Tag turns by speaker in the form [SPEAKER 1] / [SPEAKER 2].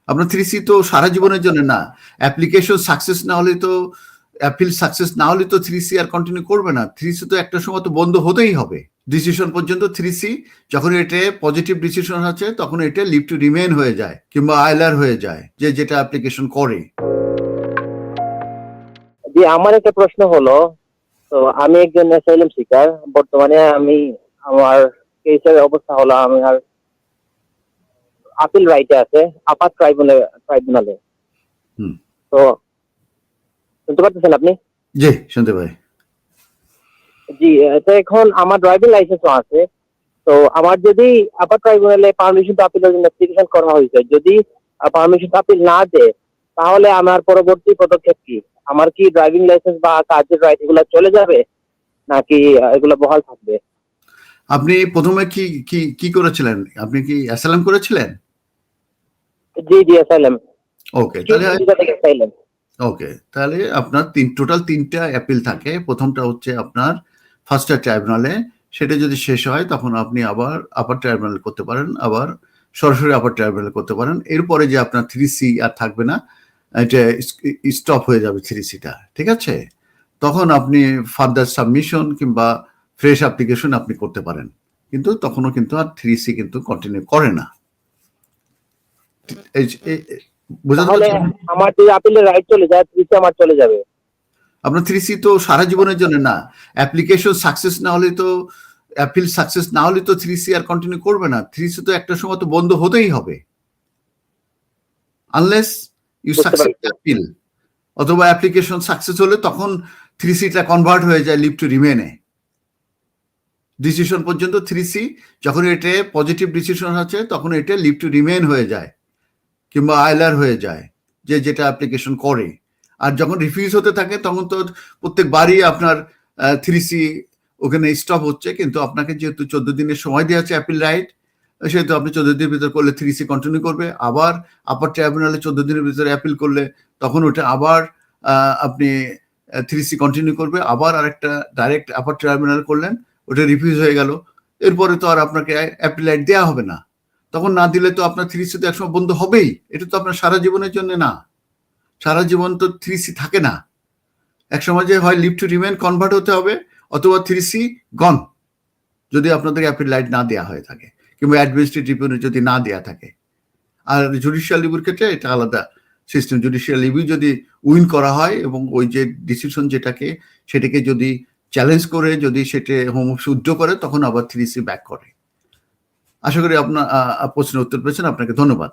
[SPEAKER 1] আপনার 3C তো সারা জীবনের জন্য না। অ্যাপ্লিকেশন সাকসেস না হলে তো, অ্যাপিল সাকসেস না হলে তো 3C আর কন্টিনিউ করবে না। 3C তো একটা সময় তো বন্ধ হতেই হবে। ডিসিশন পর্যন্ত 3C, যখন এটা পজিটিভ ডিসিশন আছে তখন এটা লিভ টু রিমেইন হয়ে যায় কিংবা আইলার হয়ে যায়, যে যেটা অ্যাপ্লিকেশন করে।
[SPEAKER 2] জি, আমার একটা প্রশ্ন হলো, তো আমি একজন অ্যাসাইলাম সিকার। বর্তমানে আমার কেসের অবস্থা হলো আমি আর আপিল রাইটে আছে আপার ট্রাইব্যুনালে।
[SPEAKER 1] হুম,
[SPEAKER 2] তো শুনতে পাচ্ছেন আপনি?
[SPEAKER 1] জি শুনতে পাই।
[SPEAKER 2] জি, তো এখন আমার ড্রাইভিং লাইসেন্সও আছে। তো আমার যদি আপার ট্রাইব্যুনালে পারমিশন টু আপিলের জন্য অ্যাপ্লিকেশন করা হয়েছে, যদি পারমিশন টু আপিল না দেয়, তাহলে আমার পরবর্তী পদক্ষেপ কি? আমার কি ড্রাইভিং লাইসেন্স বা কাজের রাইট এগুলো চলে যাবে, নাকি এগুলো বহাল থাকবে?
[SPEAKER 1] আপনি প্রথমে কি কি কি করেছিলেন? আপনি কি অ্যাসাইলাম করেছিলেন?
[SPEAKER 2] জি জি, অ্যাসাইলাম।
[SPEAKER 1] ওকে, তাহলে
[SPEAKER 2] অ্যাসাইলাম।
[SPEAKER 1] ওকে, তাহলে আপনার টোটাল 3টা অ্যাপিল থাকে। প্রথমটা হচ্ছে আপনার ফার্স্ট ট্রাইব্যুনালে, সেটা যদি শেষ হয় তখন আপনি আবার আপার ট্রাইব্যুনাল করতে পারেন, আবার সরাসরি আপার ট্রাইব্যুনাল করতে পারেন। এরপরে যে আপনার 3C আর থাকবে না, এটা স্টপ হয়ে যাবে 3Cটা, ঠিক আছে? তখন আপনি ফার্দার সাবমিশন কিংবা ফ্রেশ অ্যাপ্লিকেশন আপনি করতে পারেন, কিন্তু তখনও কিন্তু আর 3C কিন্তু কন্টিনিউ করে না।
[SPEAKER 2] তাহলে আমার যদি আপিলের রাইট চলে যায়, 3C আমার চলে যাবে?
[SPEAKER 1] আপনার 3C তো সারা জীবনের জন্য না। অ্যাপ্লিকেশন সাকসেস না হলে তো, অ্যাপিল সাকসেস না হলে তো 3C আর কন্টিনিউ করবে না। 3C তো একটা সময় তো বন্ধ হতেই হবে, আনলেস ইউ সাকসেস অ্যাপিল, অথবা অ্যাপ্লিকেশন সাকসেস হলে তখন 3Cটা কনভার্ট হয়ে যায় লিভ টু রিমেনে। ডিসিশন পর্যন্ত 3C, যখন এটা পজিটিভ ডিসিশন আছে তখন এটা লিভ টু রিমেইন হয়ে যায় কিংবা আইলার হয়ে যায়, যে যেটা অ্যাপ্লিকেশন করে। আর যখন রিফিউজ হতে থাকে তখন তো প্রত্যেকবারই আপনার 3C ওখানে স্টপ হচ্ছে, কিন্তু আপনাকে যেহেতু 14 দিনের সময় দেওয়া আছে অ্যাপিল রাইট, সেহেতু আপনি 14 দিনের ভিতরে করলে 3C কন্টিনিউ করবে। আবার আপার ট্রাইব্যুনালে 14 দিনের ভিতরে অ্যাপিল করলে তখন ওটা আবার আপনি 3C কন্টিনিউ করবে। আবার আরেকটা ডাইরেক্ট আপার ট্রাইব্যুনাল করলেন, ওটা রিফিউজ হয়ে গেল, এরপরে তো আর আপনাকে অ্যাপিল রাইট দেওয়া হবে না। তখন না দিলে তো আপনার 3C তো একসময় বন্ধ হবেই। এটা তো আপনার সারা জীবনের জন্য না। সারা জীবন তো 3C থাকে না। একসময় যে হয় লিভ টু রিমেইন কনভার্ট হতে হবে, অথবা 3C গন, যদি আপনাদের অ্যাপিল রাইট না দেওয়া হয়ে থাকে কিংবা অ্যাডমিনিস্ট্রেটিভ ট্রিবিউনাল যদি না দেওয়া থাকে। আর জুডিশিয়াল রিভিউর ক্ষেত্রে এটা আলাদা সিস্টেম। জুডিশিয়াল রিভিউ যদি উইন করা হয় এবং ওই যে ডিসিশন সেটাকে যদি চ্যালেঞ্জ করে, যদি সেটা শুদ্ধ করে, তখন আবার 3C ব্যাক করে। আশা করি আপনার প্রশ্নের উত্তর পেয়েছেন। আপনাকে ধন্যবাদ।